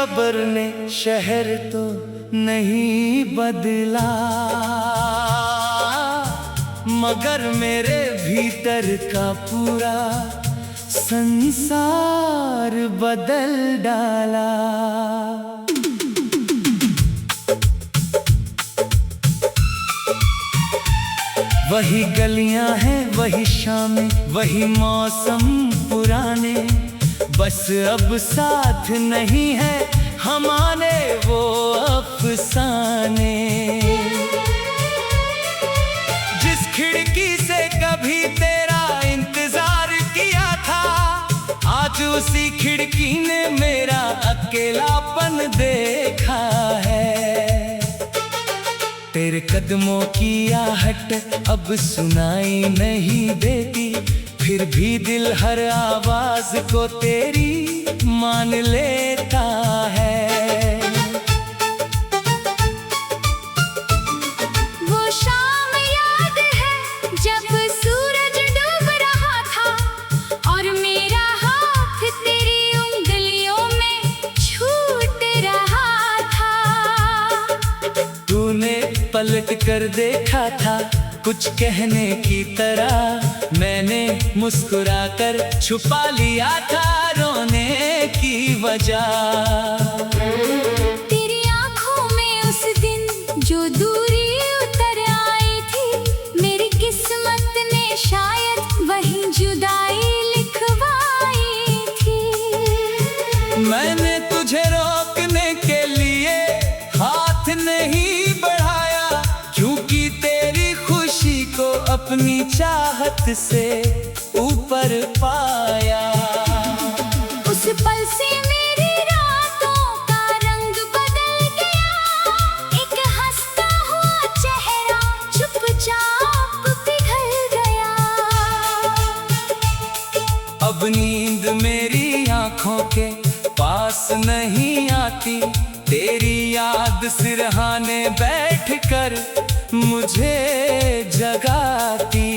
खबर ने शहर तो नहीं बदला, मगर मेरे भीतर का पूरा संसार बदल डाला। वही गलियां हैं, वही शामें, वही मौसम पुराने, बस अब साथ नहीं है हमारे वो अफसाने। जिस खिड़की से कभी तेरा इंतजार किया था, आज उसी खिड़की ने मेरा अकेलापन देखा है। तेरे कदमों की आहट अब सुनाई नहीं देती, फिर भी दिल हर आवाज को तेरी मान लेता है। वो शाम याद है जब सूरज डूब रहा था और मेरा हाथ तेरी उंगलियों में छूट रहा था। तूने पलट कर देखा था कुछ कहने की तरह, मैंने मुस्कुराकर छुपा लिया था रोने की वजह। तेरी आंखों में उस दिन जो दूरी उतर आई थी, मेरी किस्मत ने शायद वही जुदाई लिखवाई थी। मैंने तुझे रोकने के लिए हाथ नहीं बढ़ाया, क्योंकि तेरी खुशी को अपनी चाहत से ऊपर पाया। उस पल से मेरी रातों का रंग बदल गया, एक हंसता हुआ चेहरा चुपचाप पिघल गया। अब नींद मेरी आंखों के पास नहीं आती, तेरी याद सिरहाने बैठकर मुझे जगाती।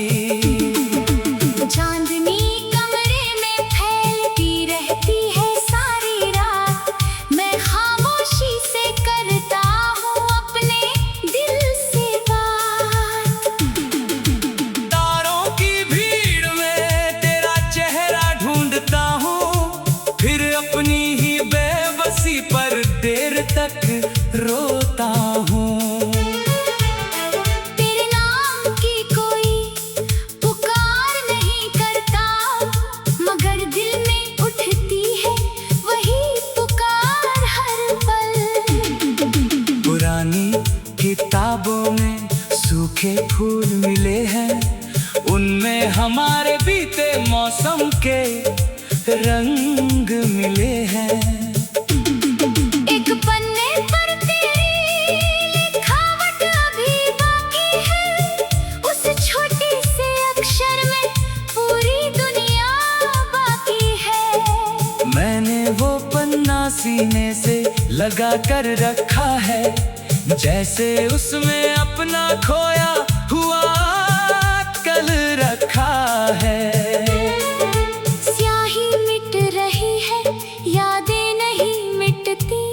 चांदनी कमरे में फैलती रहती है सारी रात, मैं खामोशी से करता हूँ अपने दिल से बात। तारों की भीड़ में तेरा चेहरा ढूंढता हूँ, फिर अपनी ही बेबसी पर देर तक रोता हूँ। किताबों में सूखे फूल मिले हैं, उनमें हमारे बीते मौसम के रंग मिले हैं। एक पन्ने पर तेरी लिखावट अभी बाकी है, उस छोटी से अक्षर में पूरी दुनिया बाकी है। मैंने वो पन्ना सीने से लगा कर रखा है, जैसे उसमें अपना खोया हुआ कल रखा है। स्याही मिट रही है, यादें नहीं मिटती,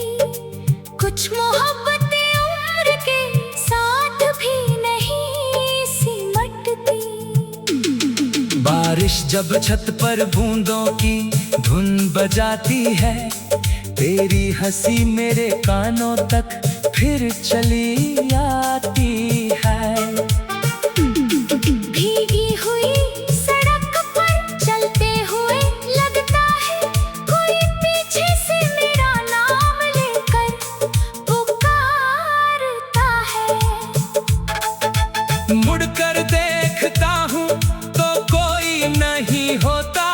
कुछ मोहब्बतें उम्र के साथ भी नहीं सिमटती। बारिश जब छत पर बूंदों की धुन बजाती है, तेरी हंसी मेरे कानों तक फिर चली आती है। भीगी हुई सड़क पर चलते हुए लगता है कोई पीछे से मेरा नाम लेकर पुकारता है। मुड़कर देखता हूँ तो कोई नहीं होता,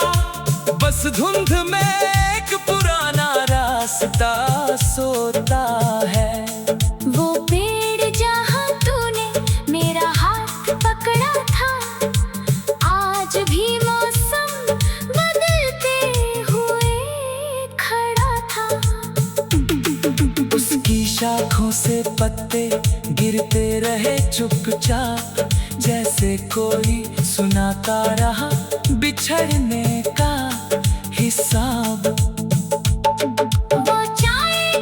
बस धुंध में एक पुराना रास्ता सोता है। वो पेड़ जहाँ तूने मेरा हाथ पकड़ा था, आज भी मौसम बदलते हुए खड़ा था। उसकी शाखों से पत्ते गिरते रहे चुपचाप, जैसे कोई सुनाता रहा बिछड़ने का हिसाब। वो चाय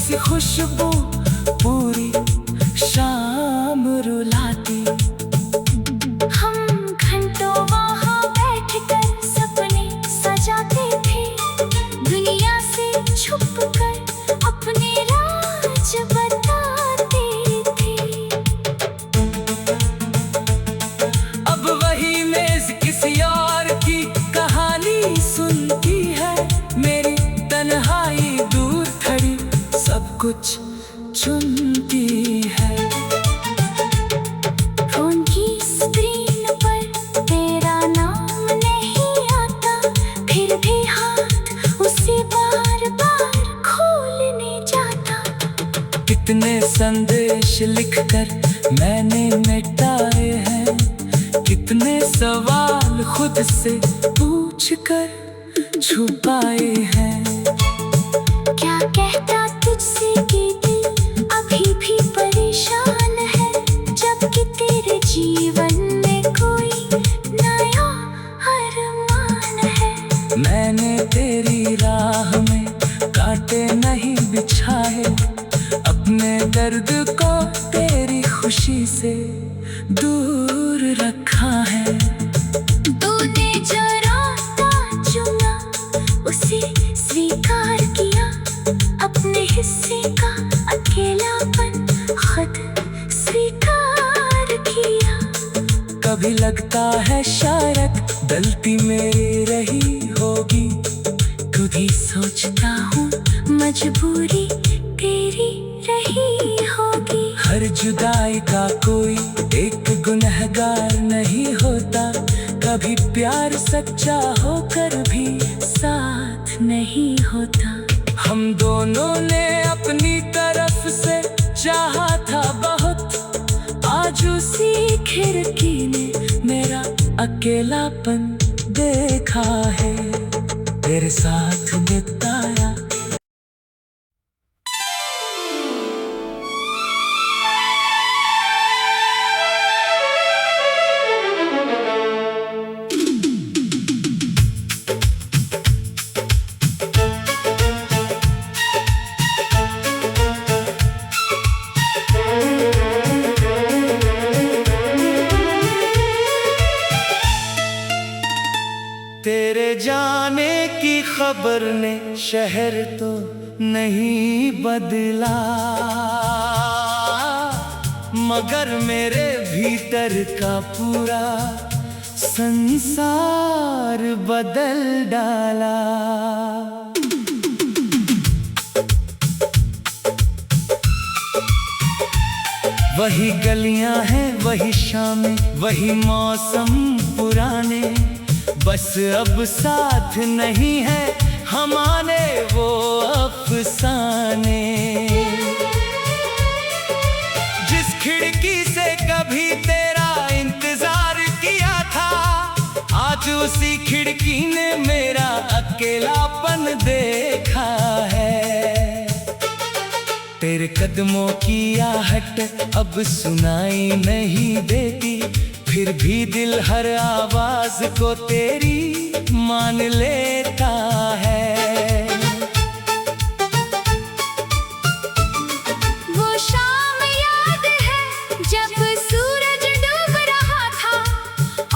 सी खुशबू पूरी शाम रुलाती। हम घंटों वहाँ बैठकर सपने सजाते थे, दुनिया से छुपकर अपने राज बताते थे। अब वही मेज किसी और की कहानी सुनती है, मेरी तन्हाई दूर खड़ी सब कुछ चुनती है। फोन की स्क्रीन पर तेरा नाम नहीं आता, फिर भी हाथ उसे बार बार खोलने जाता। कितने संदेश लिखकर मैंने मिटाए हैं, कितने सवाल खुद से पूछकर छुपाए हैं। क्या कहता तुझसे कि दिल अभी भी परेशान है, जबकि तेरे जीवन में कोई नया अरमान है। मैंने तेरी राह में कांटे नहीं बिछाए, अपने दर्द को तेरी खुशी से दूर रखा है। तूने जो रास्ता चुना उसे स्वीकार किया, अपने हिस्से का अकेलापन खुद स्वीकार किया। कभी लगता है शायद गलती मेरी रही होगी, कभी सोचता हूँ मजबूरी तेरी रही होगी। हर जुदाई का कोई एक गुनहगार नहीं होता, कभी प्यार सच्चा होकर भी साथ नहीं होता। हम दोनों ने अपनी तरफ से चाहा था बहुत, आज उसी खिड़की ने मेरा अकेलापन देखा है, तेरे साथ बिताया। तेरे जाने की खबर ने शहर तो नहीं बदला, मगर मेरे भीतर का पूरा संसार बदल डाला। वही गलियां हैं, वही शामें, वही मौसम पुराने, बस अब साथ नहीं है हमारे वो अफसाने। जिस खिड़की से कभी तेरा इंतजार किया था, आज उसी खिड़की ने मेरा अकेलापन देखा है। तेरे कदमों की आहट अब सुनाई नहीं देती, फिर भी दिल हर आवाज को तेरी मान लेता है। वो शाम याद है जब सूरज डूब रहा था,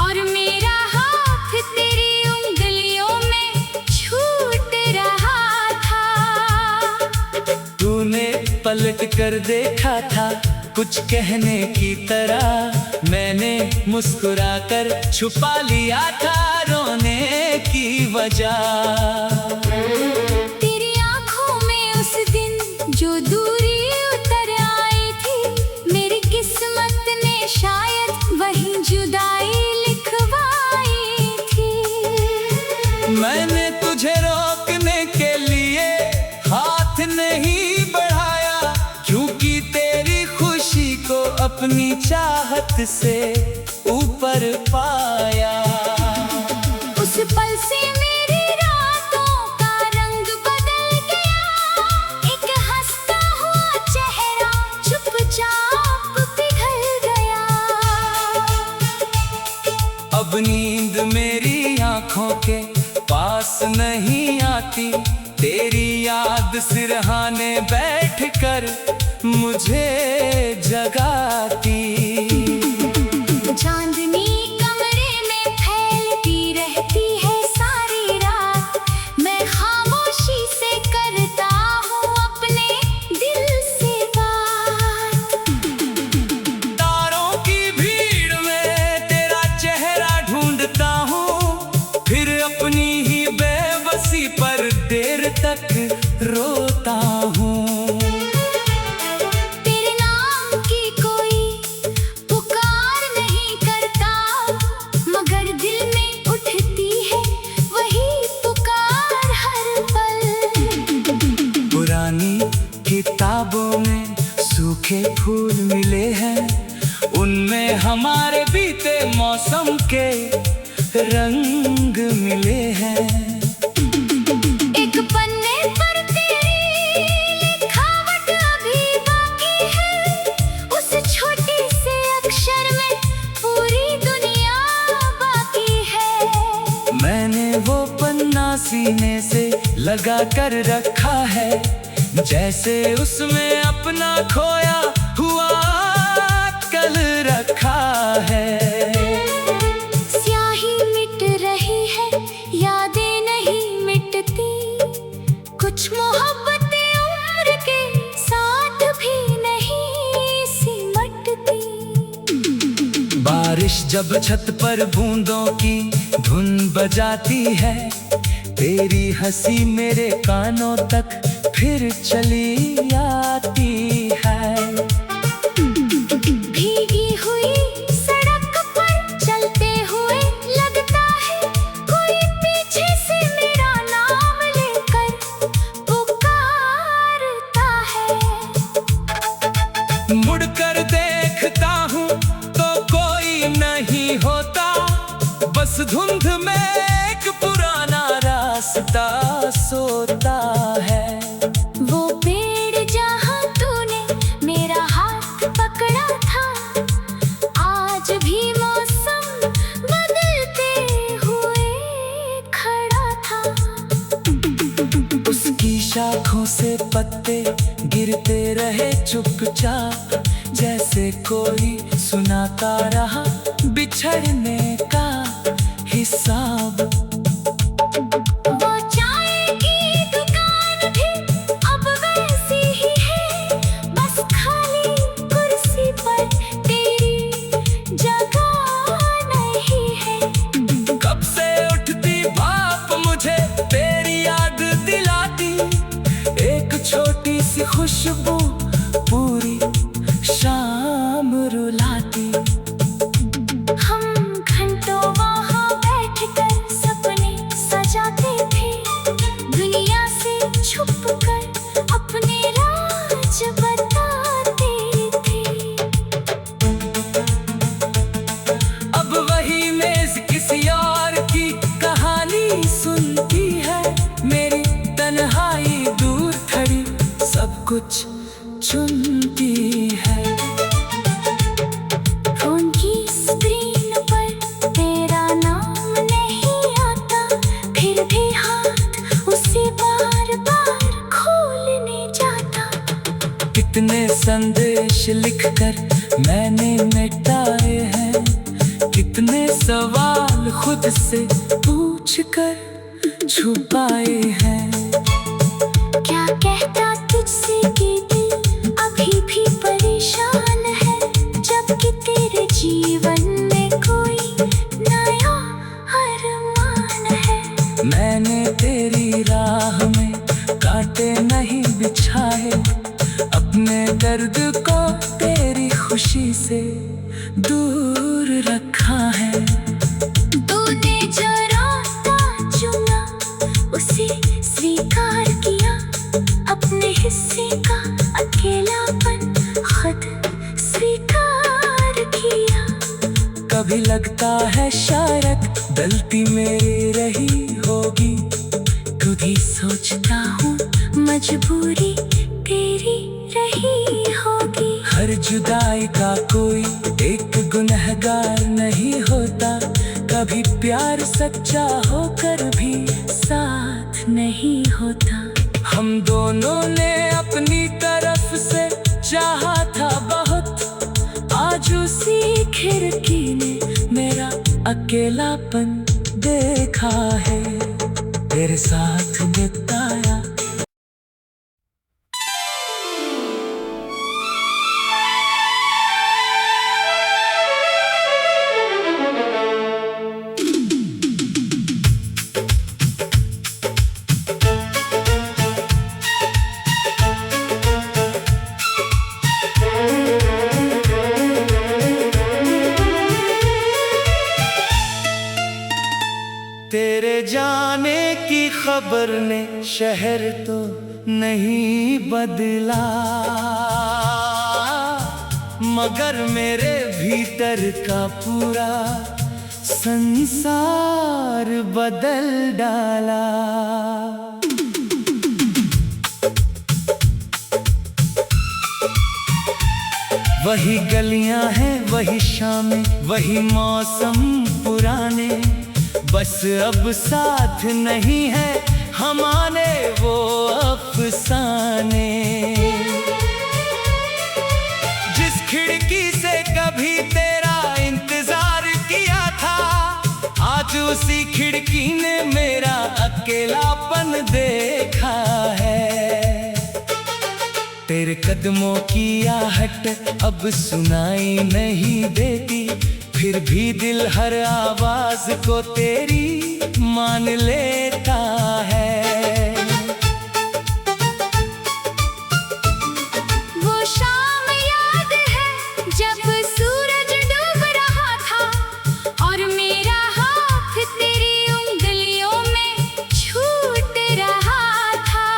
और मेरा हाथ तेरी उंगलियों में छूट रहा था। तूने पलट कर देखा था कुछ कहने की तरह, मैंने मुस्कुराकर छुपा लिया था रोने की वजह। तेरी आंखों में उस दिन जो दूरी उतर आई थी, मेरी किस्मत ने शायद वही जुदाई लिखवाई थी। मैंने तुझे रोकने के लिए हाथ नहीं बढ़ाया, क्योंकि तेरी खुशी को अपनी चाहत से ऊपर पाया। उस पल से मेरी रातों का रंग बदल गया, एक हंसता हुआ चेहरा चुपचाप पिघल गया। अब नींद मेरी आंखों के पास नहीं आती, तेरी याद याद सिरहाने बैठकर मुझे जगाती। चांदनी कमरे में फैलती रहती है सारी रात, मैं खामोशी से करता हूँ अपने दिल से बात। तारों की भीड़ में तेरा चेहरा ढूंढता हूँ, फिर अपनी ही बेबसी पर देर तक रोता हूँ। तेरे नाम की कोई पुकार नहीं करता, मगर दिल में उठती है वही पुकार हर पल। पुरानी किताबों में सूखे फूल मिले हैं, उनमें हमारे बीते मौसम के रंग मिले हैं। एक पन्ने पर तेरी लिखावट अभी बाकी है, उस छोटी से अक्षर में पूरी दुनिया बाकी है। मैंने वो पन्ना सीने से लगा कर रखा है, जैसे उसमें अपना खोया हुआ कल रखा है। स्याही मिट रही है, यादें नहीं मिटती, कुछ मोहब्बतें उम्र के साथ भी नहीं सिमटती। बारिश जब छत पर बूंदों की धुन बजाती है, तेरी हंसी मेरे कानों तक फिर चली आती है। भीगी हुई सड़क पर चलते हुए लगता है कोई पीछे से मेरा नाम लेकर पुकारता है। मुड़कर देखता हूँ तो कोई नहीं होता, बस धुंध में एक पुराना रास्ता सोता है। वो पेड़ जहाँ तूने मेरा हाथ पकड़ा था, आज भी मौसम बदलते हुए खड़ा था। उसकी शाखों से पत्ते गिरते रहे चुपचाप, जैसे कोई सुनाता रहा बिछड़ने का हिसाब। वो चाय की दुकान भी अब वैसी ही है, बस खाली कुर्सी पर तेरी जगह नहीं है। कब से उठती भाप मुझे तेरी याद दिलाती, एक छोटी सी खुशबू पूरी शाम रुलाती। हम घंटों वहाँ बैठकर सपने सजाते थे, दुनिया से छुपकर अपने राज बताते थे। अब वही मेज किसी और की कहानी सुनती है, मेरी तन्हाई दूर खड़ी सब कुछ चुनती है। फोन की स्क्रीन पर तेरा नाम नहीं आता, फिर भी हाथ उसे बार बार खोलने जाता। कितने संदेश लिखकर मैंने मिटाए हैं, कितने सवाल खुद से पूछकर छुपाए हैं। क्या कहता तुझसे कि दिल अभी भी परेशान है, जबकि तेरे जीवन में कोई नया अरमान है। मैंने तेरी राह में कांटे नहीं बिछाए, अपने दर्द को तेरी खुशी से दूर रखा है। तूने जो रास्ता चुना उसे स्वीकार किया, अपने हिस्से का अकेलापन खुद स्वीकार किया। कभी लगता है शायद गलती मेरी रही होगी, कभी सोचता हूँ मजबूरी तेरी रही होगी। हर जुदाई का कोई एक गुनहगार नहीं होता, कभी प्यार सच्चा होकर भी साथ नहीं होता। हम दोनों ने अपनी तरफ से चाहा था बहुत, आज उसी खिड़की ने मेरा अकेलापन देखा है, तेरे साथ बिताया। तेरे जाने की खबर ने शहर तो नहीं बदला, मगर मेरे भीतर का पूरा संसार बदल डाला। वही गलियां हैं, वही शामें, वही मौसम पुराने, बस अब साथ नहीं है हमारे वो अफसाने। जिस खिड़की से कभी तेरा इंतजार किया था, आज उसी खिड़की ने मेरा अकेलापन देखा है। तेरे कदमों की आहट अब सुनाई नहीं देती, फिर भी दिल हर आवाज को तेरी मान लेता है। वो शाम याद है जब सूरज डूब रहा था और मेरा हाथ तेरी उंगलियों में छूट रहा था।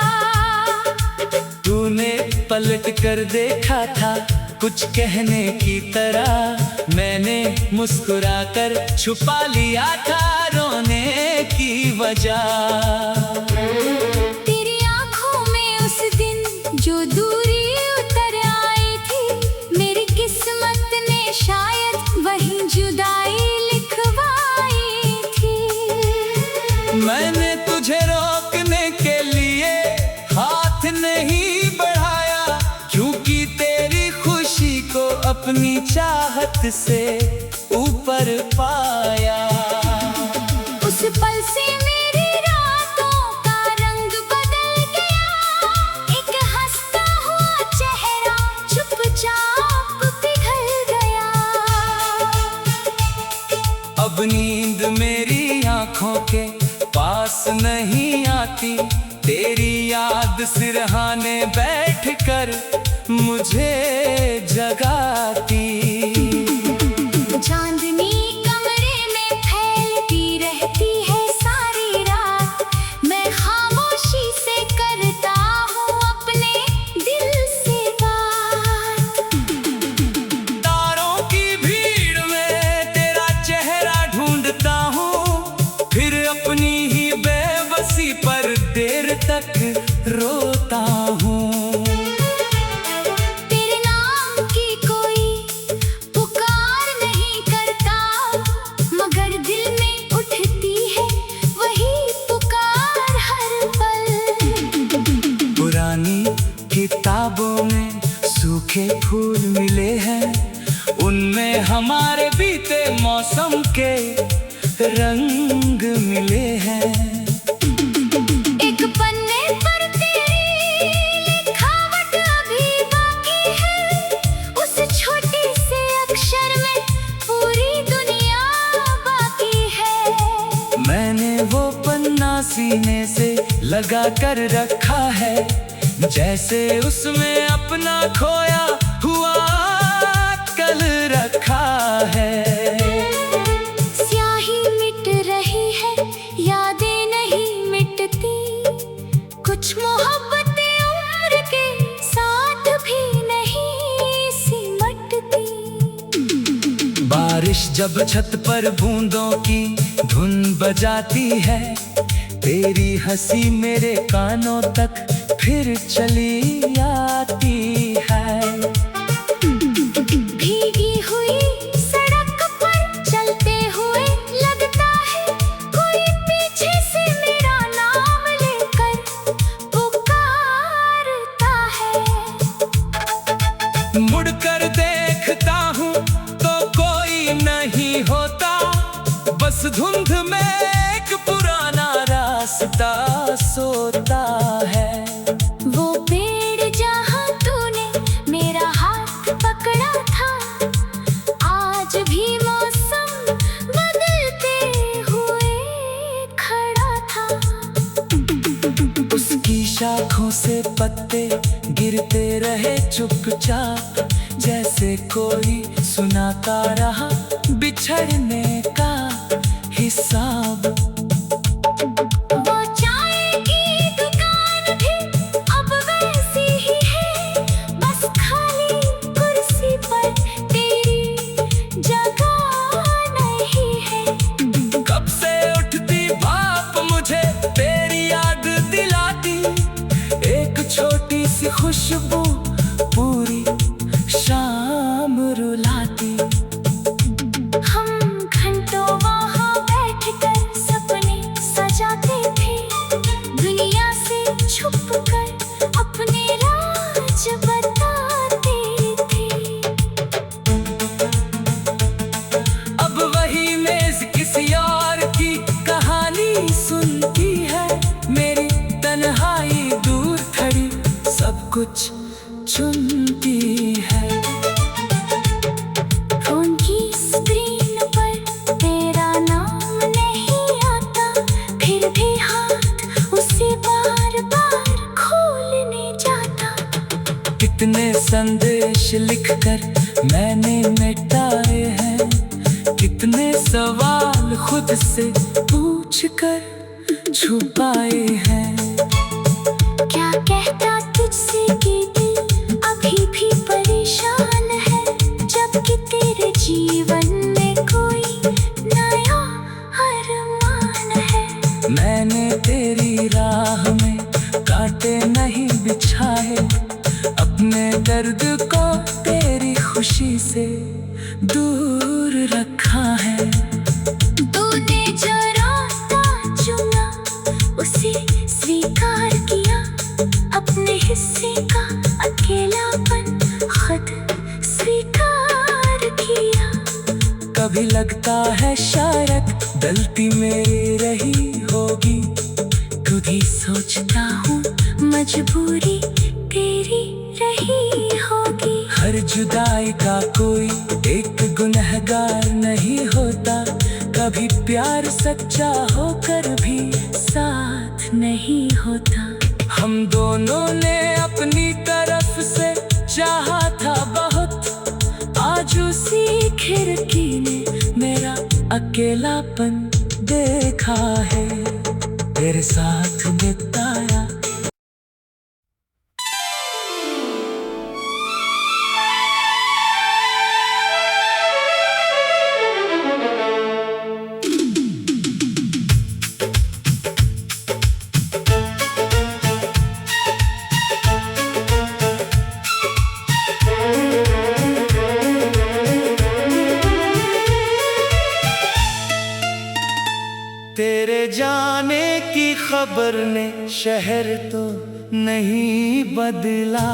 तूने पलट कर देखा था कुछ कहने की तरह, मैंने मुस्कुराकर छुपा लिया था रोने की वजह। तेरी आंखों में उस दिन जो दूरी उतर आई थी, मेरी किस्मत ने शायद वही जुदाई लिखवाई थी। मैंने तुझे रोकने के लिए हाथ नहीं बढ़ाया, क्योंकि तेरी खुशी को अपनी चाहत से ऊपर पाया। उस पल से मेरी रातों का रंग बदल गया, एक हंसता हुआ चेहरा चुपचाप पिघल गया। अब नींद मेरी आंखों के पास नहीं आती, तेरी याद सिरहाने बैठकर मुझे जगाती। चांदनी कमरे में फैलती रहती है सारी रात, मैं खामोशी से करता हूँ अपने दिल से बात। तारों की भीड़ में तेरा चेहरा ढूंढता हूँ, फिर अपनी ही बेबसी पर देर तक रोता हूँ। किताबों में सूखे फूल मिले हैं, उनमें हमारे बीते मौसम के रंग मिले हैं। एक पन्ने पर तेरी लिखावट अभी बाकी है, उस छोटी से अक्षर में पूरी दुनिया बाकी है। मैंने वो पन्ना सीने से लगा कर रखा है, जैसे उसमें अपना खोया हुआ कल रखा है। स्याही मिट रही है, यादें नहीं मिटती, कुछ मोहब्बतें उम्र के साथ भी नहीं सिमटती। बारिश जब छत पर बूंदों की धुन बजाती है, तेरी हंसी मेरे कानों तक फिर चली आती है। भीगी हुई सड़क पर चलते हुए लगता है कोई पीछे से मेरा नाम लेकर पुकार उस धुंध में एक पुराना रास्ता सोता है। वो पेड़ जहाँ तूने मेरा हाथ पकड़ा था, आज भी मौसम बदलते हुए खड़ा था। उसकी शाखों से पत्ते गिरते रहे चुपचाप, जैसे कोई सुनाता रहा बिछड़ने का हिसाब। वो चाय की दुकान भी अब वैसी ही है, बस खाली कुर्सी पर तेरी जगह नहीं है। कब से उठती भाप मुझे तेरी याद दिलाती, एक छोटी सी खुशबू पूरी शाम रुलाती। हम घंटों वहाँ बैठकर सपने सजाते थे, दुनिया से छुपकर अपने राज बताते थे। अब वही मेज किसी और की कहानी सुनती है, मेरी तन्हाई दूर खड़ी सब कुछ चुनती है। फोन की स्क्रीन पर तेरा नाम नहीं आता, फिर भी हाथ उसे बार बार खोलने जाता। कितने संदेश लिखकर मैंने मिटाए हैं, कितने सवाल खुद से पूछकर छुपाए हैं। क्या कहता तुझसे कि दिल अभी भी परेशान है, जबकि तेरे जीवन में कोई नया अरमान है। मैंने तेरी राह में कांटे नहीं बिछाए, अपने दर्द को तेरी खुशी से दूर रखा है। तूने जो रास्ता चुना उसे स्वीकार किया, अपने हिस्से का अकेलापन खुद स्वीकार किया। कभी लगता है शायद गलती मेरी रही होगी, खुद ही सोचता हूँ मजबूरी तेरी रही होगी। हर जुदाई का कोई एक गुनहगार नहीं होता, कभी प्यार सच्चा होकर भी साथ नहीं होता। हम दोनों ने अपनी तरफ से चाहा था बहुत, आज उसी खिड़की ने मेरा अकेलापन देखा है, तेरे साथ बिताया। तेरे जाने की खबर ने शहर तो नहीं बदला,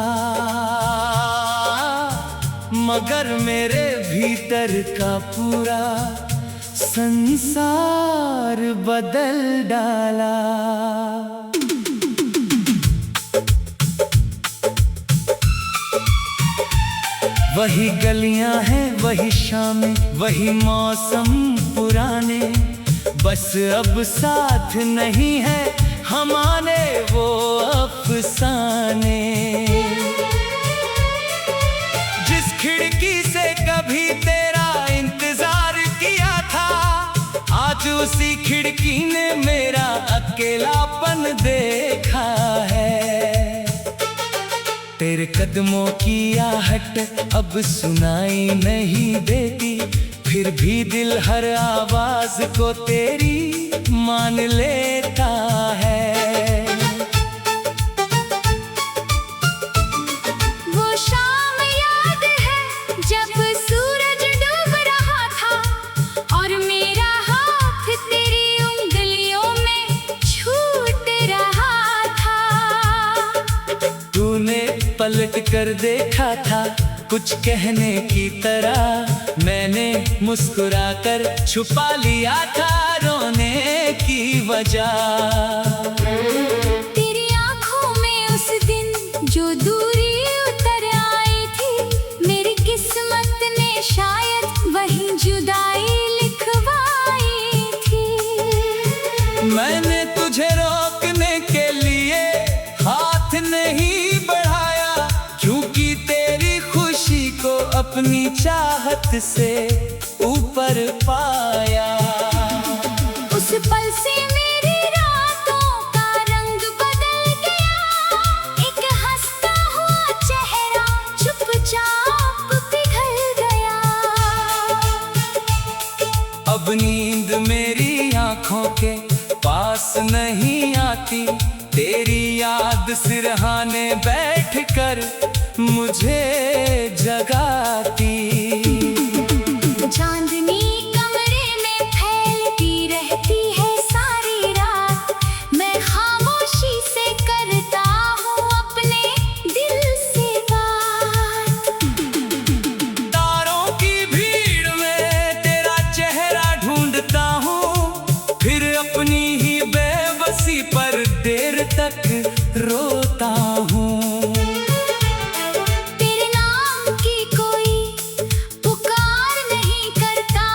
मगर मेरे भीतर का पूरा संसार बदल डाला। वही गलियां हैं, वही शामें, वही मौसम पुराने, बस अब साथ नहीं है हमारे वो अफसाने। जिस खिड़की से कभी तेरा इंतजार किया था, आज उसी खिड़की ने मेरा अकेलापन देखा है। तेरे कदमों की आहट अब सुनाई नहीं देती, फिर भी दिल हर आवाज को तेरी मान लेता है। वो शाम याद है जब सूरज डूब रहा था, और मेरा हाथ तेरी उंगलियों में छूट रहा था। तूने पलट कर देखा था, कुछ कहने की तरह मैंने मुस्कुराकर छुपा लिया था रोने की वजह। तेरी आंखों में उस दिन जो दूरी उतर आई थी, मेरी किस्मत ने शायद वही जुदाई लिखवाई थी। मैंने तुझे रोकने के लिए हाथ नहीं बढ़ाया, क्योंकि तेरी खुशी को अपनी चाहत से ऊपर पाया। उस पल से मेरी रातों का रंग बदल गया, एक हंसता हुआ चेहरा चुपचाप पिघल गया। अब नींद मेरी आंखों के पास नहीं आती, तेरी याद सिरहाने बैठकर मुझे जगाती। चांदनी कमरे में फैलती रहती है सारी रात, मैं खामोशी से करता हूँ अपने दिल से बात। तारों की भीड़ में तेरा चेहरा ढूंढता हूँ, फिर अपनी ही बेबसी पर देर तक रोता हूँ। तेरे नाम की कोई पुकार नहीं करता,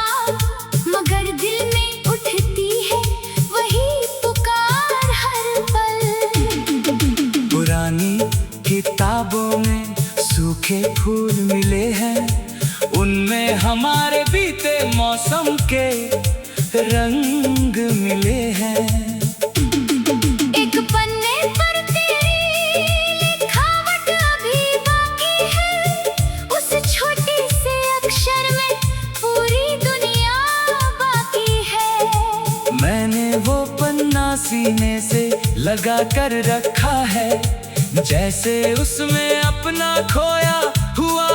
मगर दिल में उठती है वही पुकार हर पल। पुरानी किताबों में सूखे फूल मिले हैं, उनमें हमारे बीते मौसम के रंग मिले हैं। एक पन्ने पर तेरी लिखावट अभी बाकी है, उस छोटी से अक्षर में पूरी दुनिया बाकी है। मैंने वो पन्ना सीने से लगा कर रखा है, जैसे उसमें अपना खोया हुआ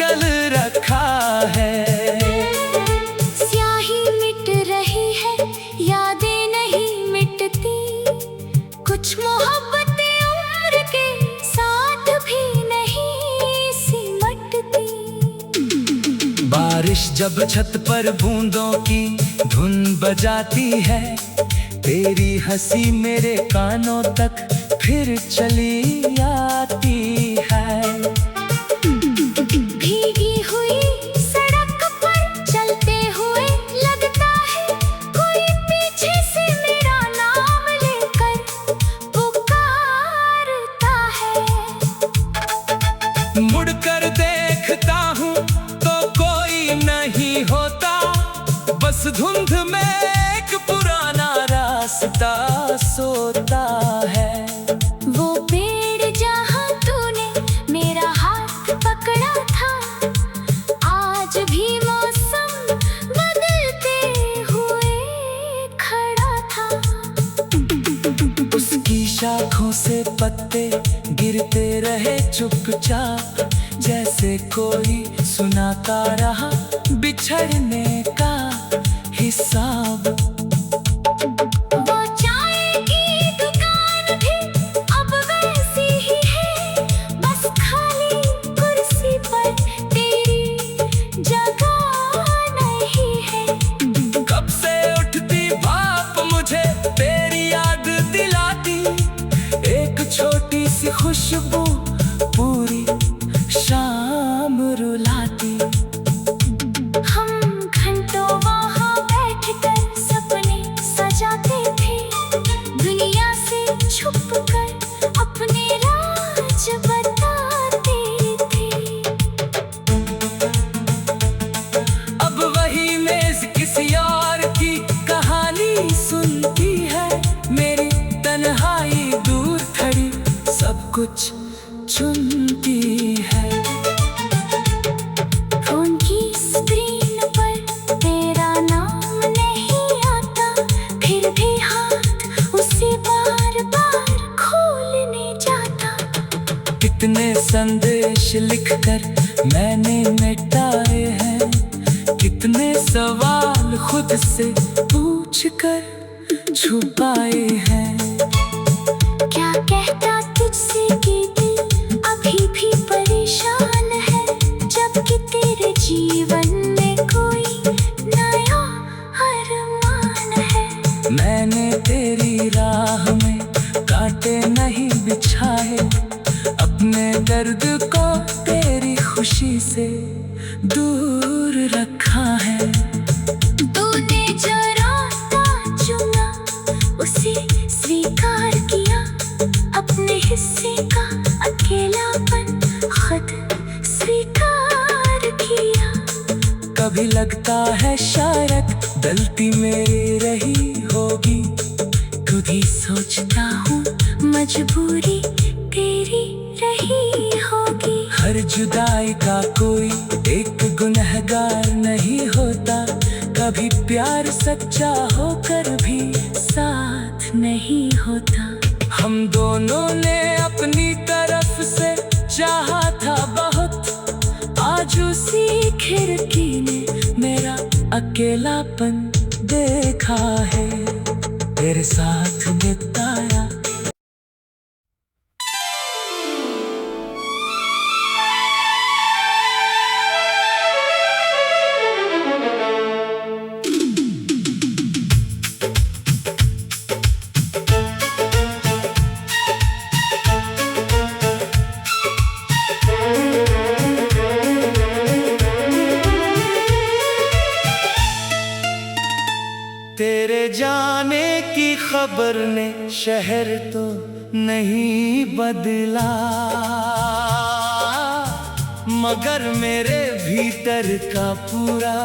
कल रखा है। स्याही मिट रही है, यादें नहीं मिटती, कुछ मोहब्बतें उम्र के साथ भी नहीं सिमटती। बारिश जब छत पर बूंदों की धुन बजाती है, तेरी हंसी मेरे कानों तक फिर चली आती है। भीगी हुई सड़क पर चलते हुए लगता है कोई पीछे से मेरा नाम लेकर पुकारता है। मुड़कर देखता हूँ तो कोई नहीं होता, बस धुंध में एक पुराना रास्ता सोता है। वो पेड़ जहाँ तूने मेरा हाथ पकड़ा था, आज भी मौसम बदलते हुए खड़ा था। उसकी शाखों से पत्ते गिरते रहे चुपचाप, जैसे कोई सुनाता रहा बिछड़ने का हिसाब। वो चाय की दुकान भी अब वैसी ही है, बस खाली कुर्सी पर तेरी जगह नहीं है। कब से उठती भाप मुझे तेरी याद दिलाती, एक छोटी सी खुशबू पूरी शाम रुलाती। हम घंटों वहाँ बैठकर सपने सजाते थे, दुनिया से छुपकर अपने राज बताते थे। अब वही मेज किसी और की कहानी सुनती है, मेरी तन्हाई दूर खड़ी सब कुछ चुनती है। फोन की स्क्रीन पर तेरा नाम नहीं आता, फिर भी हाथ उसे बार बार खोलने जाता। कितने संदेश लिखकर मैंने मिटाए हैं, कितने सवाल खुद से पूछकर छुपाए हैं। क्या कहता तुझसे कि दिल अभी भी परेशान अपने दर्द को तेरी खुशी से दूर रखा है। तूने जो रास्ता चुना उसे स्वीकार किया, अपने हिस्से का अकेलापन खुद स्वीकार किया। कभी लगता है शायद गलती मेरी रही होगी, खुद ही सोचता हूँ मजबूरी तेरी रही होगी। हर जुदाई का कोई एक गुनहगार नहीं होता, कभी प्यार सच्चा होकर भी साथ नहीं होता। हम दोनों ने अपनी तरफ से चाहा था बहुत, आज उसी खिड़की ने मेरा अकेलापन देखा है, तेरे साथ बिताया। तेरे जाने की खबर ने शहर तो नहीं बदला, मगर मेरे भीतर का पूरा